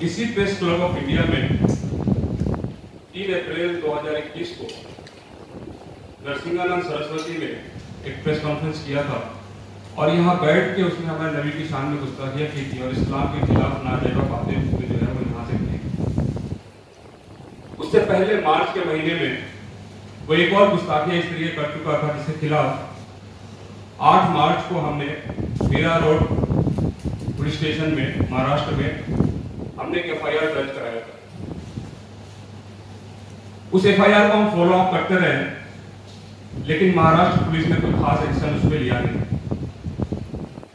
इसी press club of India में 3 अप्रैल 2021 को नरसिंहानंद सरस्वती ने एक प्रेस कॉन्फ्रेंस किया था और यहाँ बैठ के उसने हमारे नबी की शान में गुस्ताखियाँ की थी और इस्लाम के खिलाफ नाजायज़ बातें उसने जो है वो यहाँ से की। उससे पहले मार्च के महीने में वो एक और गुस्ताखियाँ इस तरीके कर चुका था जिसके खिलाफ 8 मार्च को हमने मीरा रोड पुलिस स्टेशन में महाराष्ट्र में हमने एक FIR दर्ज कराया था। उस FIR को हम फॉलो अप करते रहे लेकिन महाराष्ट्र पुलिस ने कोई खास एक्शन उस पर लिया नहीं।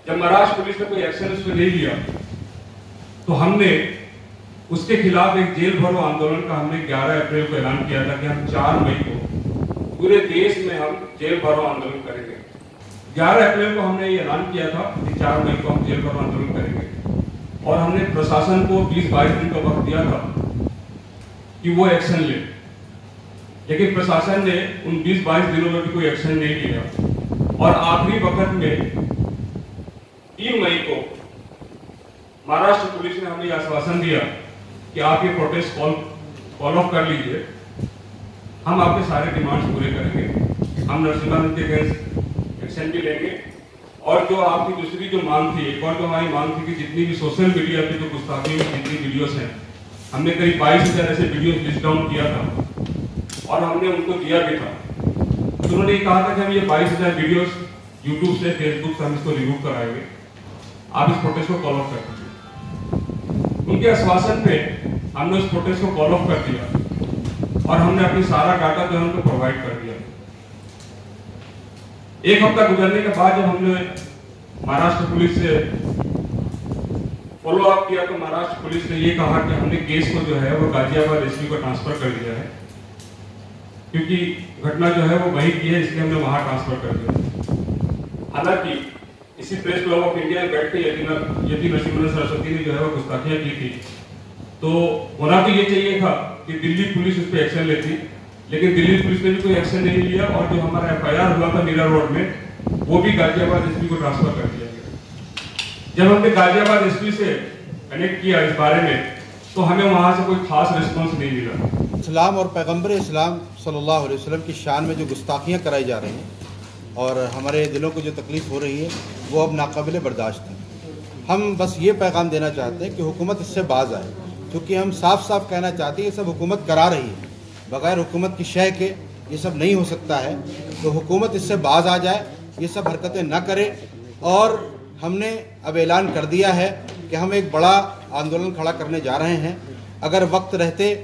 जब महाराष्ट्र पुलिस ने कोई एक्शन उस पर नहीं लिया तो हमने उसके खिलाफ एक जेल भरो आंदोलन का हमने 11 अप्रैल को ऐलान किया था कि हम 4 मई को पूरे देश में हम जेल भरो आंदोलन करेंगे। 11 अप्रैल को हमने ये ऐलान किया था कि 4 मई को हम जेल भरो आंदोलन करेंगे और हमने प्रशासन को 20-22 दिन का वक्त दिया था कि वो एक्शन ले, लेकिन प्रशासन ने उन 20-22 दिनों में भी कोई एक्शन नहीं लिया और आखिरी वक्त में 3 मई को महाराष्ट्र पुलिस ने हमें आश्वासन दिया कि आप ये प्रोटेस्ट कॉल ऑफ कर लीजिए, हम आपके सारे डिमांड्स पूरे करेंगे, हम नरसिंहानंद के अगेंस्ट एक्शन भी लेंगे और जो आपकी दूसरी जो मांग थी, एक और जो हमारी मांग थी कि जितनी भी सोशल मीडिया पे जो गुस्ताखी में जितनी वीडियोस हैं, हमने करीब 22,000 ऐसे वीडियोस लिस्ट डाउन किया था और हमने उनको दिया भी था। तो उन्होंने ये कहा था कि हम ये 22,000 वीडियोस यूट्यूब से, फेसबुक से हम इसको रिमूव कराएंगे, आप इस प्रोटेस्ट को कॉल ऑफ कर दीजिए। उनके आश्वासन पे हमने उस प्रोटेस्ट को कॉल ऑफ कर दिया और हमने अपनी सारा डाटा जो है उनको प्रोवाइड कर दिया। एक हफ्ता गुजरने के बाद जब हमने महाराष्ट्र पुलिस से फॉलो अप किया तो महाराष्ट्र पुलिस ने ये कहा कि हमने केस को जो है वो गाजियाबाद एसपी को ट्रांसफर कर दिया है, क्योंकि घटना जो है वो वही की है, इसलिए हमने वहां ट्रांसफर कर दिया। हालांकि इसी प्रेस क्लब ऑफ इंडिया में बैठ के यदि नरसिंहानंद सरस्वती ने जो है वो गुस्ताखियां की थी तो होना तो ये चाहिए था कि दिल्ली पुलिस उस पर एक्शन लेती, लेकिन दिल्ली पुलिस ने भी कोई एक्शन नहीं लिया और जो हमारा FIR हुआ था मीरा रोड में वो भी गाजियाबाद एसपी को ट्रांसफर कर दिया गया। जब हमने गाजियाबाद एसपी से कनेक्ट किया इस बारे में तो हमें वहां से कोई खास रिस्पॉन्स नहीं मिला। इस्लाम और पैगम्बर इस्लाम सल्लल्लाहु अलैहि वसल्लम की शान में जो गुस्ताखियाँ कराई जा रही हैं और हमारे दिलों को जो तकलीफ़ हो रही है वो अब नाकाबिले बर्दाश्त है। हम बस ये पैगाम देना चाहते हैं कि हुकूमत इससे बाज आए, क्योंकि हम साफ साफ कहना चाहते हैं ये सब हुकूमत करा रही है, बगैर हुकूमत की शय के ये सब नहीं हो सकता है। तो हुकूमत इससे बाज आ जाए, ये सब हरकतें ना करे। और हमने अब ऐलान कर दिया है कि हम एक बड़ा आंदोलन खड़ा करने जा रहे हैं। अगर वक्त रहते,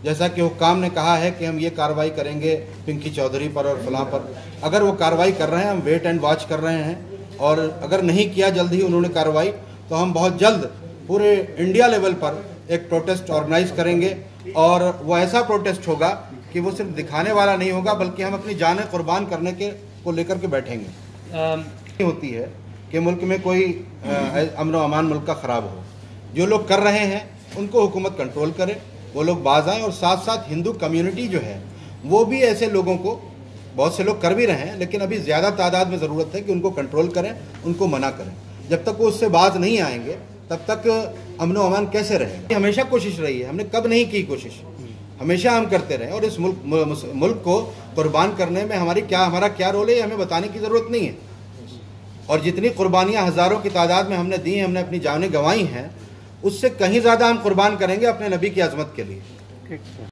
जैसा कि हुक्काम ने कहा है कि हम ये कार्रवाई करेंगे पिंकी चौधरी पर और फलां पर, अगर वो कार्रवाई कर रहे हैं, हम वेट एंड वॉच कर रहे हैं और अगर नहीं किया जल्द ही उन्होंने कार्रवाई तो हम बहुत जल्द पूरे इंडिया लेवल पर एक प्रोटेस्ट ऑर्गेनाइज करेंगे और वो ऐसा प्रोटेस्ट होगा कि वो सिर्फ दिखाने वाला नहीं होगा बल्कि हम अपनी जानें कुर्बान करने के को लेकर के बैठेंगे। होती है कि मुल्क में कोई अमन व अमान मुल्क का ख़राब हो, जो लोग कर रहे हैं उनको हुकूमत कंट्रोल करे, वो लोग बाज आएँ। और साथ साथ हिंदू कम्युनिटी जो है वो भी ऐसे लोगों को, बहुत से लोग कर भी रहे हैं लेकिन अभी ज़्यादा तादाद में ज़रूरत है कि उनको कंट्रोल करें, उनको मना करें। जब तक वो उससे बाज नहीं आएंगे तब तक अमन व अमान कैसे रहेगा। हमेशा कोशिश रही है, हमने कब नहीं की कोशिश, हमेशा हम करते रहे और इस मुल्क को कुर्बान करने में हमारा क्या रोल है हमें बताने की ज़रूरत नहीं है। और जितनी कुर्बानियाँ हज़ारों की तादाद में हमने दी हैं, हमने अपनी जानें गंवाई हैं, उससे कहीं ज़्यादा हम कुर्बान करेंगे अपने नबी की अज़मत के लिए।